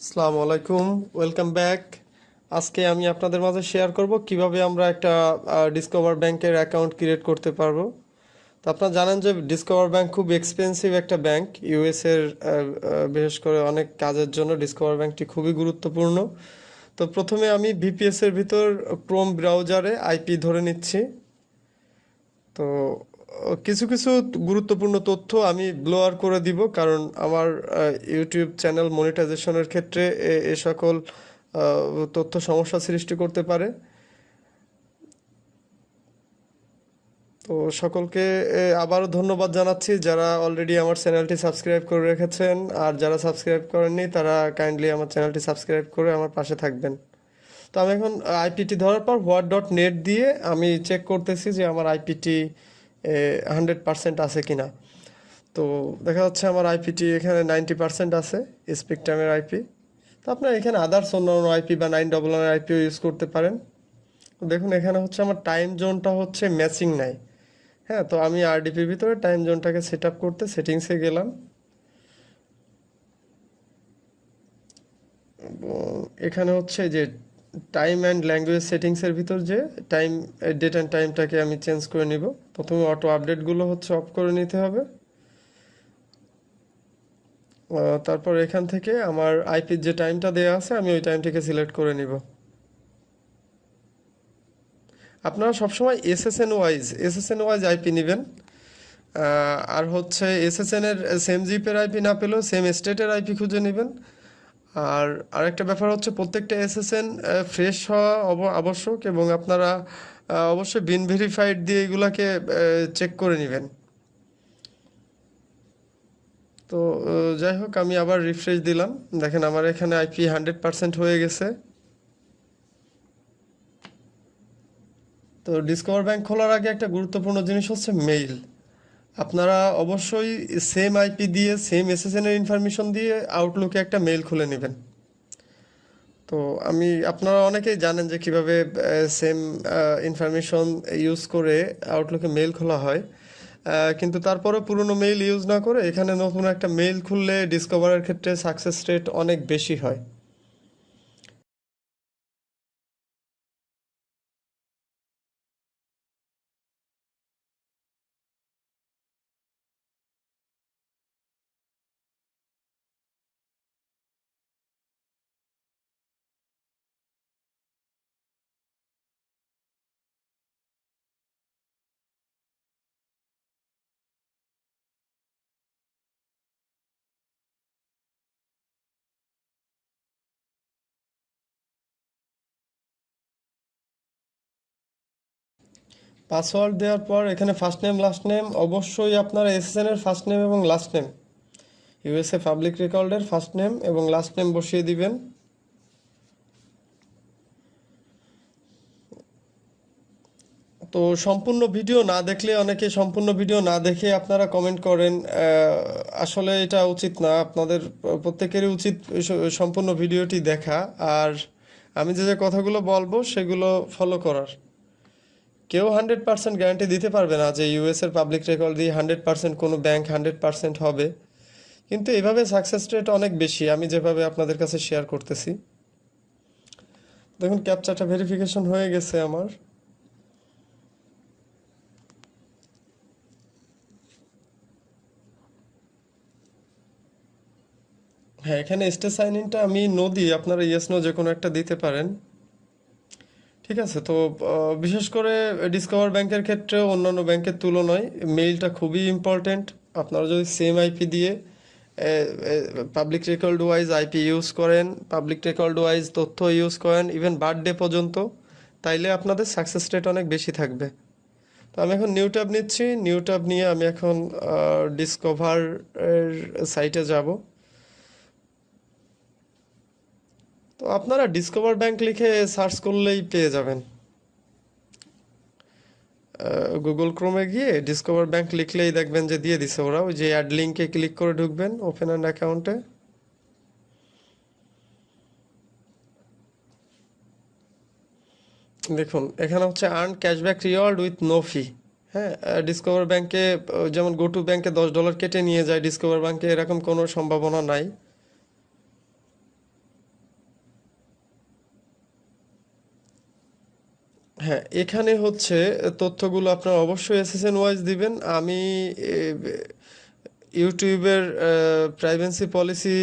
আসসালামু আলাইকুম, welcome back. আজকে আমি আপনাদের মাঝে শেয়ার করব কিভাবে আমরা একটা ডিসকভার ব্যাংকের অ্যাকাউন্ট ক্রিয়েট করতে পারবো। তো আপনারা জানেন যে ডিসকভার ব্যাংক খুব এক্সপেন্সিভ একটা ব্যাংক। ইউএস এর বিশেষ করে অনেক কাজের জন্য ডিসকভার ব্যাংকটি খুবই গুরুত্বপূর্ণ। তো প্রথমে আমি ভিপিএস এর ভিতর ক্রোম ব্রাউজারে আইপি ধরে নিচ্ছি। তো কিছু কিছু গুরুত্বপূর্ণ তথ্য আমি ব্লোয়ার করে দিব, কারণ আমার ইউটিউব চ্যানেল মনিটাইজেশনের ক্ষেত্রে এ সকল তথ্য সমস্যা সৃষ্টি করতে পারে। তো সকলকে আবারও ধন্যবাদ জানাচ্ছি যারা অলরেডি আমার চ্যানেলটি সাবস্ক্রাইব করে রেখেছেন, আর যারা সাবস্ক্রাইব করেননি তারা কাইন্ডলি আমার চ্যানেলটি সাবস্ক্রাইব করে আমার পাশে থাকবেন। তো আমি এখন আইপিটি ধরার পর হোয়াট ডট নেট দিয়ে আমি চেক করতেছি যে আমার আইপিটি 100% আছে কিনা। তো দেখা যাচ্ছে আমার আইপিটি এখানে 90% আছে, স্পেকট্রামের আইপি। তো আপনার এখানে আদার্স অন্যান্য আইপি বা 999 আইপিও ইউজ করতে পারেন। তো দেখুন এখানে হচ্ছে আমার টাইম জোনটা হচ্ছে ম্যাচিং নাই। হ্যাঁ, তো আমি আরডিপির ভিতরে টাইম জোনটাকে সেট আপ করতে সেটিংসে গেলাম। এখানে হচ্ছে যে টাইম অ্যান্ড ল্যাঙ্গুয়েজ সেটিংসের ভিতর যে টাইম, ডেট অ্যান্ড টাইমটাকে আমি চেঞ্জ করে নিব। প্রথমে অটো আপডেটগুলো হচ্ছে অফ করে নিতে হবে। তারপর এখান থেকে আমার আইপির যে টাইমটা দেওয়া আছে আমি ওই টাইমটিকে সিলেক্ট করে নিব। আপনারা সবসময় এসএসএন ওয়াইজ আইপি নেবেন। আর হচ্ছে এসএসএন এর সেম জিপের আইপি না পেলেও সেম স্টেটের আইপি খুঁজে নেবেন। আর আরেকটা ব্যাপার হচ্ছে প্রত্যেকটা এসএসএন ফ্রেশ হওয়া আবশ্যক, এবং আপনারা অবশ্যই বিন ভেরিফাইড দিয়ে এগুলাকে চেক করে নেবেন। তো যাই হোক, আমি আবার রিফ্রেশ দিলাম। দেখেন আমার এখানে আইপি 100% হয়ে গেছে। তো ডিসকভার ব্যাংক খোলার আগে একটা গুরুত্বপূর্ণ জিনিস হচ্ছে মেইল। আপনারা অবশ্যই সেম আইপি দিয়ে সেম এসএসএন এর ইনফরমেশন দিয়ে আউটলুকে একটা মেইল খুলে নেবেন। তো আপনারা অনেকেই জানেন যে কিভাবে সেম ইনফরমেশন ইউজ করে আউটলুকে মেইল খোলা হয়। কিন্তু তারপরে পুরনো মেইল ইউজ না করে এখানে নতুন একটা মেইল খুললে ডিসকভারের ক্ষেত্রে সাকসেস রেট অনেক বেশি হয়। পাসওয়ার্ড দেওয়ার পর এখানে ফার্স্ট নেম লাস্ট নেম, অবশ্যই আপনারা এসএসএন এর ফার্স্ট নেম এবং লাস্ট নেম, ইউএসএ পাবলিক রেকর্ডের ফার্স্ট নেম এবং লাস্ট নেম বসিয়ে দিবেন। তো সম্পূর্ণ ভিডিও না দেখলে, অনেকে সম্পূর্ণ ভিডিও না দেখে আপনারা কমেন্ট করেন, আসলে এটা উচিত না। আপনাদের প্রত্যেকেরই উচিত সম্পূর্ণ ভিডিওটি দেখা, আর আমি যে যে কথাগুলো বলবো সেগুলো ফলো করার। কেউ 100% গ্যারান্টি দিতে পারবে না যে ইউএস এর পাবলিক রেকর্ড দিয়ে 100% কোনো ব্যাংক 100% হবে, কিন্তু এভাবে সাকসেস রেট অনেক বেশি আমি যেভাবে আপনাদের কাছে শেয়ার করতেছি। দেখুন ক্যাপচাটা ভেরিফিকেশন হয়ে গেছে আমার। হ্যাঁ, এখানে স্টে সাইন ইনটা আমি নো দিই, আপনারা ইয়েস নো যে কোনো একটা দিতে পারেন। ঠিক আছে। তো বিশেষ করে ডিসকভার ব্যাংকের ক্ষেত্রে অন্যান্য ব্যাংকের তুলনায় মেইলটা খুবই ইম্পর্ট্যান্ট। আপনারা যদি সেম আইপি দিয়ে public record wise IP use করেন, পাবলিক রেকর্ড ওয়াইজ তথ্য ইউজ করেন, ইভেন বার্থডে পর্যন্ত, তাইলে আপনাদের সাকসেস রেট অনেক বেশি থাকবে। তো আমি এখন নিউ ট্যাব নিচ্ছি। নিউ ট্যাব নিয়ে আমি এখন ডিসকভার এর সাইটে যাব। তো আপনারা ডিসকভার ব্যাংক লিখে সার্চ করলেই পেয়ে যাবেন। গুগল ক্রোমে গিয়ে ডিসকভার ব্যাংক লিখলেই দেখবেন যে দিয়ে দিছে ওরা। ওই যে অ্যাড লিঙ্কে ক্লিক করে ঢুকবেন ওপেন অ্যান অ্যাকাউন্টে। দেখুন এখানে হচ্ছে earn cashback reward with no fee. হ্যাঁ, ডিসকভার ব্যাংকে যেমন গো টু ব্যাংকে $10 কেটে নিয়ে যায়, ডিসকভার ব্যাংকে এরকম কোনো সম্ভাবনা নাই। হ্যাঁ, এখানে হচ্ছে তথ্যগুলো আপনার অবশ্যই এসএসএন ওয়াইজ দিবেন। আমি এ, ইউটিউবের প্রাইভেসি পলিসি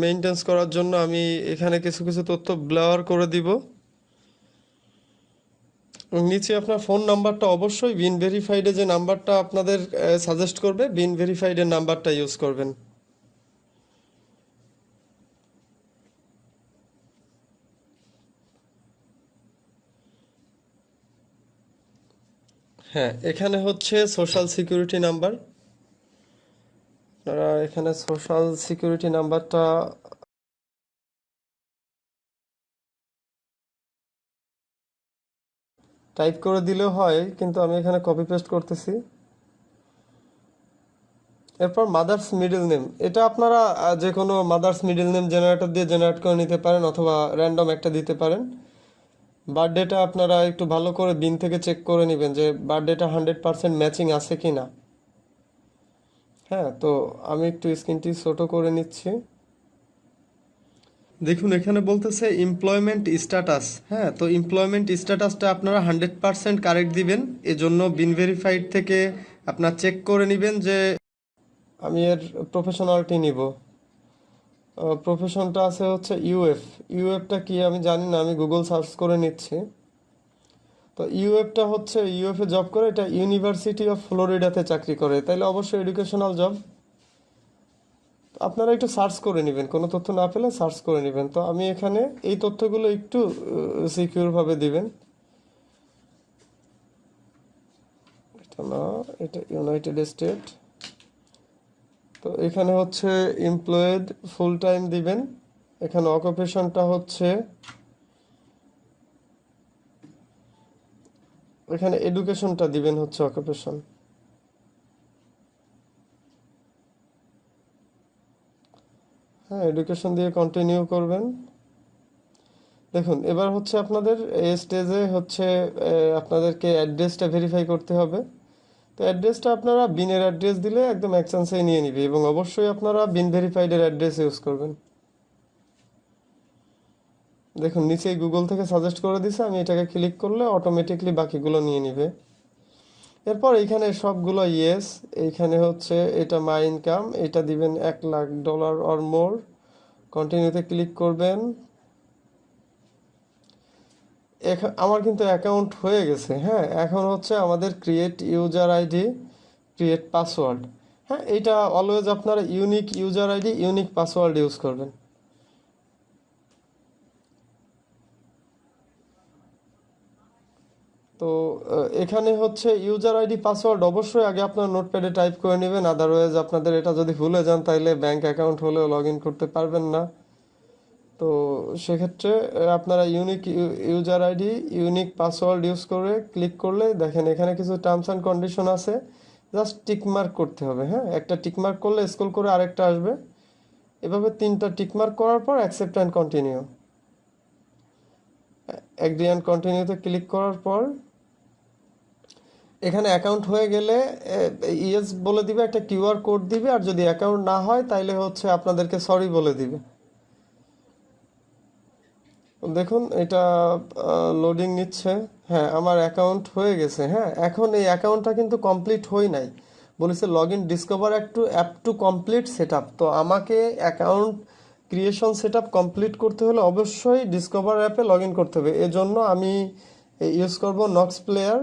মেনটেন্স করার জন্য আমি এখানে কিছু কিছু তথ্য ব্লার করে দিব। এবং নিচে আপনার ফোন নাম্বারটা অবশ্যই বিন ভেরিফাইডে যে নাম্বারটা আপনাদের সাজেস্ট করবে, বিন ভেরিফাইডের নাম্বারটা ইউজ করবেন। হ্যাঁ, এখানে হচ্ছে সোশ্যাল সিকিউরিটি নাম্বার। আপনারা এখানে সোশ্যাল সিকিউরিটি নাম্বারটা টাইপ করে দিলেও হয়, কিন্তু আমি এখানে কপি পেস্ট করতেছি। এরপর মাদার্স মিডল নেম, এটা আপনারা যে কোনো মাদার্স মিডল নেম জেনারেটর দিয়ে জেনারেট করে নিতে পারেন, অথবা র্যান্ডম একটা দিতে পারেন। বার্থডেটা আপনারা একটু ভালো করে বিন থেকে চেক করে নেবেন যে বার্থডেটা 100% ম্যাচিং আছে কি না। হ্যাঁ, তো আমি একটু স্ক্রিনটি ছোট করে নিচ্ছি। দেখুন এখানে বলতেছে এমপ্লয়মেন্ট স্ট্যাটাস। হ্যাঁ, তো এমপ্লয়মেন্ট স্ট্যাটাসটা আপনারা 100% কারেক্ট দিবেন। এজন্য বিন ভেরিফাইড থেকে আপনার চেক করে নেবেন যে আমি এর প্রফেশনালটি নিব। প্রফেশনটা আছে হচ্ছে ইউএফ। ইউএফটা কি আমি জানি না, আমি গুগল সার্চ করে নিচ্ছি। তো ইউএফটা হচ্ছে ইউএফ এ জব করে, এটা ইউনিভার্সিটি অফ ফ্লোরিডাতে চাকরি করে, তাইলে অবশ্যই এডুকেশনাল জব। আপনারা একটু সার্চ করে নেবেন, কোনো তথ্য না পেলে সার্চ করে নেবেন। তো আমি এখানে এই তথ্যগুলো একটু সিকিউর ভাবে দিবেন। এটা না, এটা ইউনাইটেড স্টেট। তো এখানে হচ্ছে এমপ্লয়েড ফুল টাইম দিবেন। এখানে অকুপেশনটা হচ্ছে, এখানে এডুকেশনটা দিবেন হচ্ছে অকুপেশন। হ্যাঁ, এডুকেশন দিয়ে কন্টিনিউ করবেন। দেখুন এবার হচ্ছে আপনাদের এই স্টেজে হচ্ছে আপনাদেরকে অ্যাড্রেসটা ভেরিফাই করতে হবে। তো অ্যাড্রেসটা আপনারা বিনের অ্যাড্রেস দিলে একদম এক চান্সেই নিয়ে নিবে, এবং অবশ্যই আপনারা বিন ভেরিফাইডের অ্যাড্রেস ইউজ করবেন। দেখুন নিচেই গুগল থেকে সাজেস্ট করে দিছে, আমি এটাকে ক্লিক করলে অটোমেটিকলি বাকিগুলো নিয়ে নিবে। এরপর এইখানে সবগুলো ইয়েস। এইখানে হচ্ছে এটা মাই ইনকাম, এটা দিবেন $1,00,000 অর মোর। কন্টিনিউতে ক্লিক করবেন। আমার কিন্তু অ্যাকাউন্ট হয়ে গেছে। হ্যাঁ, এখন হচ্ছে আমাদের create user ID, create password. হ্যাঁ, এটা অলওয়েজ আপনারা unique user ID, unique password use করবেন। তো এখানে হচ্ছে ইউজার আইডি পাসওয়ার্ড অবশ্যই আগে আপনার নোটপ্যাডে টাইপ করে নেবেন, আদারওয়াইজ আপনাদের এটা যদি ভুলে যান তাহলে ব্যাংক অ্যাকাউন্ট হলেও লগ ইন করতে পারবেন না। তো সেক্ষেত্রে আপনারা unique user ID, unique password use করে ক্লিক করলে দেখেন এখানে কিছু টার্মস অ্যান্ড কন্ডিশন আছে, জাস্ট টিকমার্ক করতে হবে। হ্যাঁ, একটা টিকমার্ক করলে স্ক্রল করে আরেকটা আসবে। এভাবে 3টা টিকমার্ক করার পর accept and continue. Agree and কন্টিনিউতে ক্লিক করার পর এখানে অ্যাকাউন্ট হয়ে গেলে ইয়েস বলে দিবে, একটা কিউআর কোড দিবে, আর যদি অ্যাকাউন্ট না হয় তাইলে হচ্ছে আপনাদেরকে সরি বলে দিবে। দেখুন এটা লোডিং নিচ্ছে। হ্যাঁ, আমার অ্যাকাউন্ট হয়ে গেছে। হ্যাঁ, এখন এই অ্যাকাউন্টটা কিন্তু কমপ্লিট হয় নাই, বলেছে log in discover app to complete set up. তো আমাকে account creation set up complete করতে হলে অবশ্যই ডিসকভার অ্যাপে লগ ইন করতে হবে। এজন্য আমি ইউজ করব নক্স প্লেয়ার।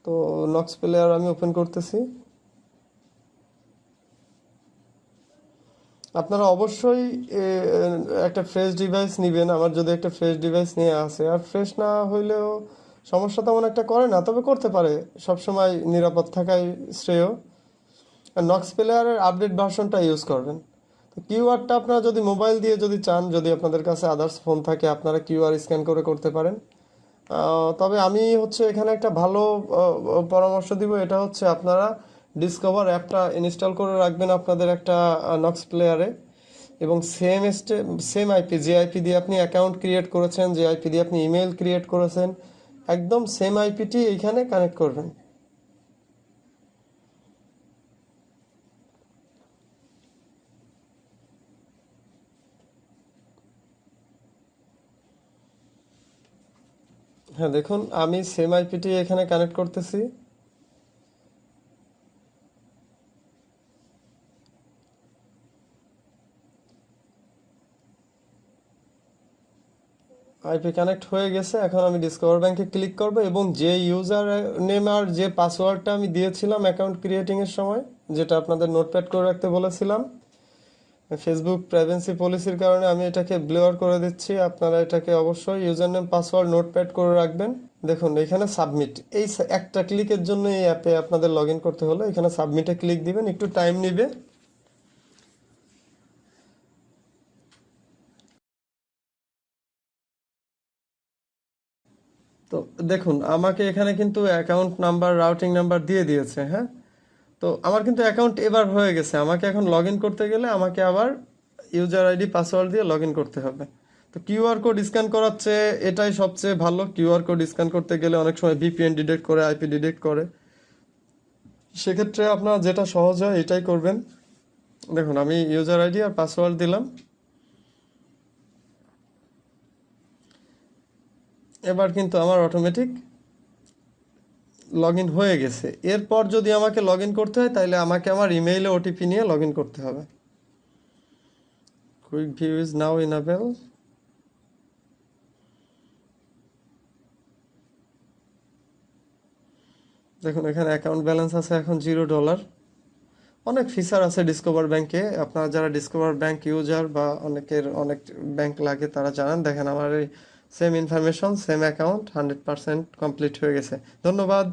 তো নক্স প্লেয়ার আমি ওপেন করতেছি। আপনারা অবশ্যই এ, একটা ফ্রেশ ডিভাইস নেবেন। আমার যদি একটা ফ্রেশ ডিভাইস নিয়ে আসে, আর ফ্রেশ না হইলেও সমস্যা তেমন একটা করে না, তবে করতে পারে, সবসময় নিরাপদ থাকাই শ্রেয়। আর নক্স প্লেয়ারের আপডেট ভার্সনটা ইউজ করবেন। তো কিউআরটা আপনারা যদি মোবাইল দিয়ে যদি চান, যদি আপনাদের কাছে আদার্স ফোন থাকে, আপনারা কিউআর স্ক্যান করে করতে পারেন। তবে আমি হচ্ছে এখানে একটা ভালো পরামর্শ দিব, এটা হচ্ছে আপনারা ডিসকভার অ্যাপটা ইনস্টল করে রাখবেন আপনাদের একটা নক্স প্লেয়ারে, এবং সেম আইপি, যে আইপি দিয়ে আপনি অ্যাকাউন্ট ক্রিয়েট করেছেন, যে আইপি দিয়ে আপনি ইমেল ক্রিয়েট করেছেন, একদম সেম আইপিটি এইখানে কানেক্ট করবেন। হ্যাঁ দেখুন, আমি সেম আইপিটি এখানে কানেক্ট করতেছি। আইপি কানেক্ট হয়ে গেছে। এখন আমি ডিসকভার ব্যাংকে ক্লিক করব এবং যে ইউজার নেম আর যে পাসওয়ার্ডটা আমি দিয়েছিলাম অ্যাকাউন্ট ক্রিয়েটিং এর সময়, যেটা আপনাদের নোটপ্যাড করে রাখতে বলেছিলাম, ফেসবুক প্রাইভেসি পলিসির কারণে আমি এটাকে ব্লেয়ার করে দিচ্ছি। আপনারা এটাকে অবশ্যই ইউজার নেম পাসওয়ার্ড নোটপ্যাড করে রাখবেন। দেখুন এখানে সাবমিট, একটা ক্লিকের জন্য এই অ্যাপে আপনাদের লগ ইন করতে হলো। এখানে সাবমিটে ক্লিক দিবেন, একটু টাইম নিবে। তো দেখুন আমাকে এখানে কিন্তু অ্যাকাউন্ট নাম্বার রাউটিং নাম্বার দিয়ে দিয়েছে, হ্যাঁ। তো আমার কিন্তু অ্যাকাউন্ট এবার হয়ে গেছে। আমাকে এখন লগ ইন করতে গেলে আমাকে আবার ইউজার আইডি পাসওয়ার্ড দিয়ে লগ ইন করতে হবে। তো কিউআর কোড স্ক্যান করাচ্ছে, এটাই সবচেয়ে ভালো। কিউআর কোড স্ক্যান করতে গেলে অনেক সময় ভিপিএন ডিটেক্ট করে, আইপি ডিটেক্ট করে। সেক্ষেত্রে আপনার যেটা সহজ হয় এটাই করবেন। দেখুন আমি ইউজার আইডি আর পাসওয়ার্ড দিলাম। এবার কিন্তু আমার অটোমেটিক লগ ইন হয়ে গেছে। এরপর যদি আমাকে লগ ইন করতে হয় তাহলে আমাকে আমার ইমেইলে ওটিপি নিয়ে লগ ইন করতে হবে। Quick view is now enable. দেখুন এখানে অ্যাকাউন্ট ব্যালেন্স আছে এখন $0। অনেক ফিচার আছে ডিসকভার ব্যাংকে। আপনারা যারা ডিসকভার ব্যাংক ইউজার বা অনেকের অনেক ব্যাংক লাগে তারা জানেন। দেখেন আমার এই same information, same account 100% complete হয়ে গেছে। ধন্যবাদ।